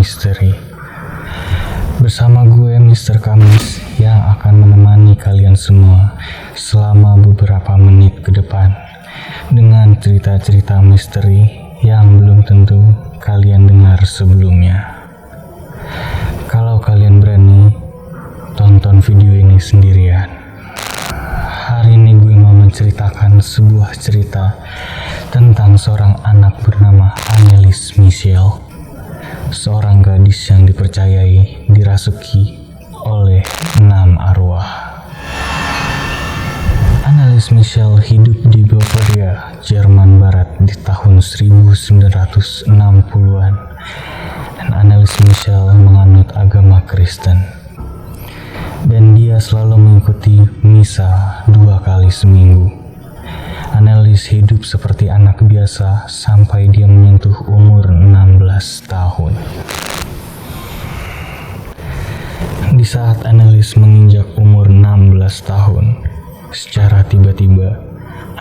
Misteri. Bersama gue Mr. Kamis yang akan menemani kalian semua selama beberapa menit ke depan dengan cerita-cerita misteri yang belum tentu kalian dengar sebelumnya. Kalau kalian berani, tonton video ini sendirian. Hari ini gue mau menceritakan sebuah cerita tentang seorang anak bernama Annelies Michel, seorang gadis yang dipercayai dirasuki oleh 6 arwah. Annelies Michel hidup di Bavaria, Jerman Barat di tahun 1960-an, dan Annelies Michel menganut agama Kristen. Dan dia selalu mengikuti misa 2 kali seminggu. Annelies hidup seperti anak biasa sampai dia menyentuh umur 16 tahun. Di saat Annelies menginjak umur 16 tahun, secara tiba-tiba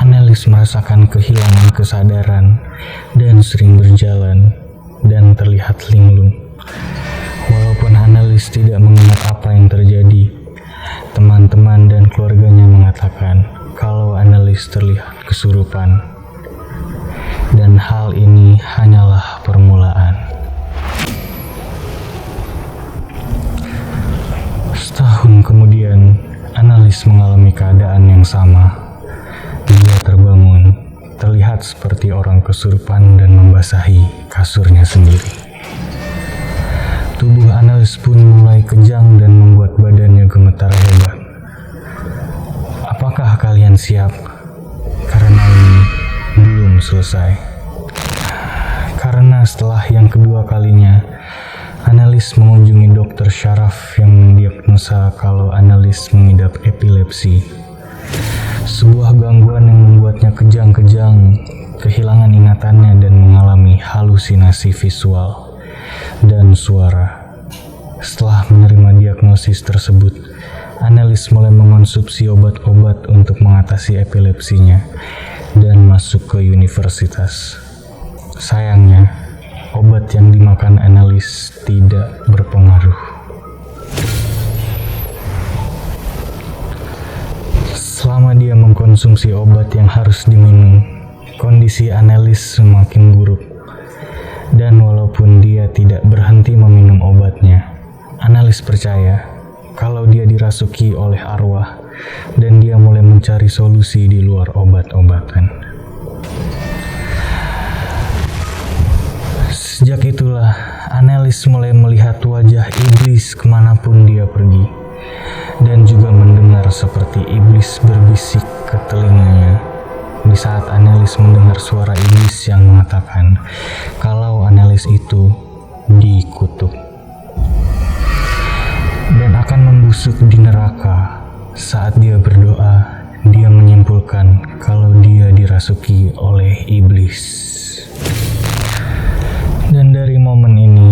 Annelies merasakan kehilangan kesadaran dan sering berjalan dan terlihat linglung. Walaupun Annelies tidak mengingat apa yang terjadi, teman-teman dan keluarganya mengatakan kalau Annelies terlihat kesurupan. Dan hal ini hanyalah permulaan. Setahun kemudian, Annelies mengalami keadaan yang sama. Dia terbangun, terlihat seperti orang kesurupan dan membasahi kasurnya sendiri. Tubuh Annelies pun mulai kejang dan membuat badannya gemetar hebat. Apakah kalian siap? Karena ini belum selesai. Karena setelah yang kedua kalinya, Annelies mengunjungi dokter syaraf yang mendiagnosa kalau Annelies mengidap epilepsi. Sebuah gangguan yang membuatnya kejang-kejang, kehilangan ingatannya dan mengalami halusinasi visual dan suara. Setelah menerima diagnosis tersebut, Annelies mulai mengonsumsi obat-obat untuk mengatasi epilepsinya dan masuk ke universitas. Sayangnya, obat yang dimakan Annelies tidak berpengaruh. Selama dia mengkonsumsi obat yang harus diminum, kondisi Annelies semakin buruk. Dan walaupun dia tidak berhenti meminum obatnya, Annelies percaya kalau dia dirasuki oleh arwah dan dia mulai mencari solusi di luar obat-obatan. Sejak itulah, Annelies mulai melihat wajah iblis kemanapun dia pergi, dan juga mendengar seperti iblis berbisik ke telinganya. Di saat Annelies mendengar suara iblis yang mengatakan kalau Annelies itu dikutuk dan akan membusuk di neraka. Saat dia berdoa, dia menyimpulkan kalau dia dirasuki oleh iblis. Dan dari momen ini,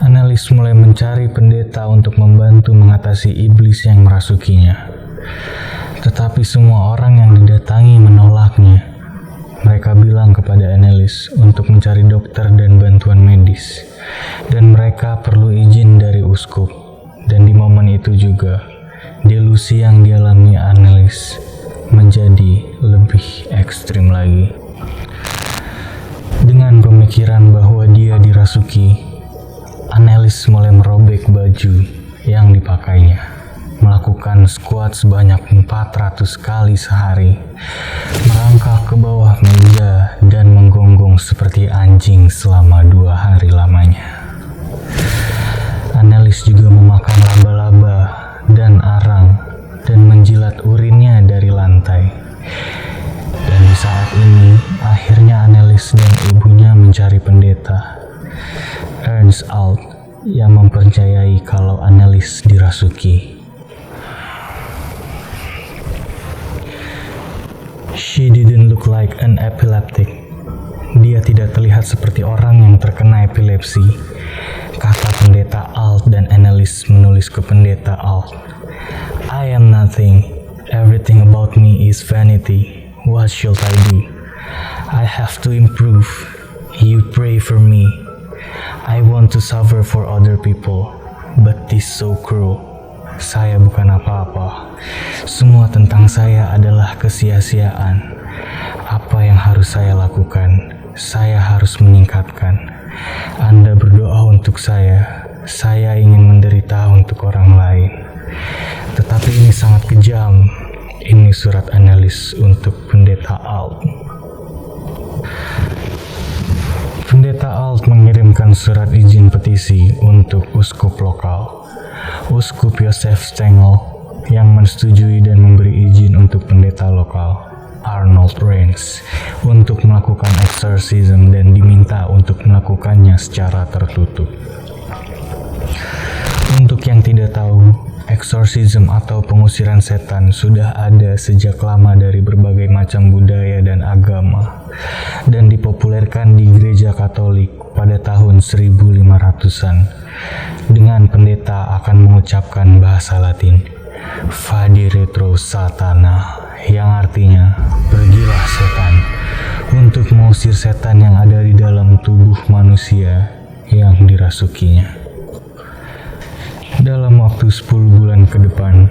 Annelies mulai mencari pendeta untuk membantu mengatasi iblis yang merasukinya. Tetapi semua orang yang didatangi menolaknya. Mereka bilang kepada Annelies untuk mencari dokter dan bantuan medis, dan mereka perlu izin dari uskup. Dan di momen itu juga, delusi yang dialami Annelies menjadi lebih ekstrim lagi. Dengan pemikiran bahwa dia dirasuki, Annelies mulai merobek baju yang dipakainya, melakukan squat sebanyak 400 kali sehari, merangkak ke bawah meja dan menggonggong seperti anjing selama 2 hari lamanya. Annelies juga memakan laba-laba dan arang dan menjilat urinnya dari lantai. Dan di saat ini, akhirnya Annelies dan ibunya mencari pendeta, Ernst Alt, yang mempercayai kalau Annelies dirasuki. She didn't look like an epileptic. Dia tidak terlihat seperti orang yang terkena epilepsi, kata pendeta Alt, dan Annelies menulis ke pendeta Alt, I am nothing. Everything about me is vanity. What should I do? I have to improve. You pray for me. I want to suffer for other people, but this so cruel. Saya bukan apa-apa. Semua tentang saya adalah kesia-siaan. Apa yang harus saya lakukan? Saya harus meningkatkan. Anda berdoa untuk saya ingin menderita untuk orang lain. Tetapi ini sangat kejam. Ini surat Annelies untuk Pendeta Alt. Pendeta Alt mengirimkan surat izin petisi untuk uskup lokal, Uskup Joseph Stengel, yang menyetujui dan memberi izin untuk pendeta lokal, Arnold Reigns, untuk melakukan exorcism dan diminta untuk melakukannya secara tertutup. Untuk yang tidak tahu, exorcism atau pengusiran setan sudah ada sejak lama dari berbagai macam budaya dan agama, dan dipopulerkan di gereja Katolik pada tahun 1500-an dengan pendeta akan mengucapkan bahasa Latin, Vade retro satana, yang artinya pergilah setan, untuk mengusir setan yang ada di dalam tubuh manusia yang dirasukinya. Dalam waktu 10 bulan ke depan,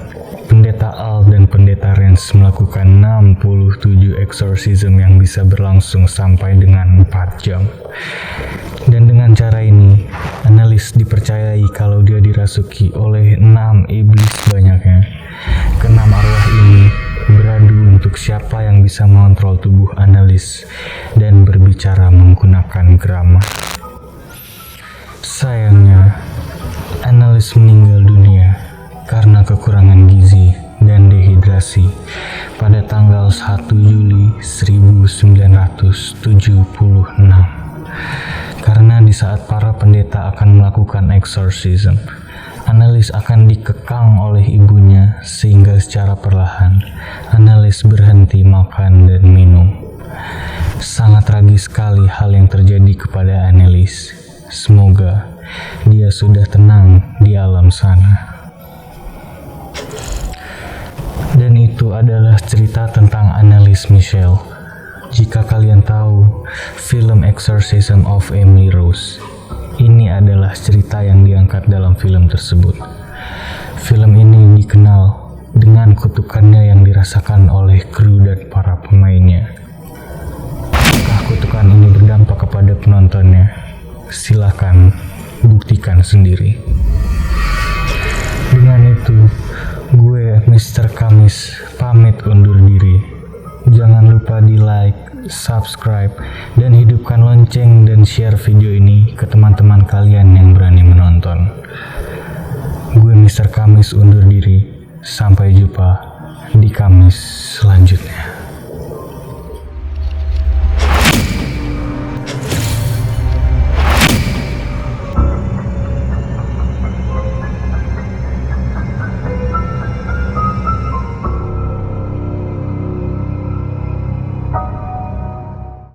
Pendeta Alt dan Pendeta Reigns melakukan 67 exorcism yang bisa berlangsung sampai dengan 4 jam. Dan dengan cara ini, Annelies dipercayai kalau dia dirasuki oleh 6 iblis banyaknya. Keenam arwah ini beradu untuk siapa yang bisa mengontrol tubuh Annelies dan berbicara menggunakan grama. Sayangnya, Annelies meninggal dunia karena kekurangan gizi dan dehidrasi pada tanggal 1 Juli 1976. Karena di saat para pendeta akan melakukan exorcism, Annelies akan dikekang oleh ibunya sehingga secara perlahan Annelies berhenti makan dan minum. Sangat tragis sekali hal yang terjadi kepada Annelies. Semoga dia sudah tenang di alam sana. Dan itu adalah cerita tentang Annelies Michel. Jika kalian tahu film Exorcism of Emily Rose, ini adalah cerita yang diangkat dalam film tersebut. Film ini dikenal dengan kutukannya yang dirasakan oleh kru dan para pemainnya. Apakah kutukan ini berdampak kepada penontonnya? Silakan buktikan sendiri. Dengan itu, gue Mr. Kamis pamit undur diri. Jangan lupa di like, subscribe, dan hidupkan lonceng dan share video ini ke teman-teman kalian yang berani menonton. Gue Mr. Kamis undur diri. Sampai jumpa di Kamis selanjutnya.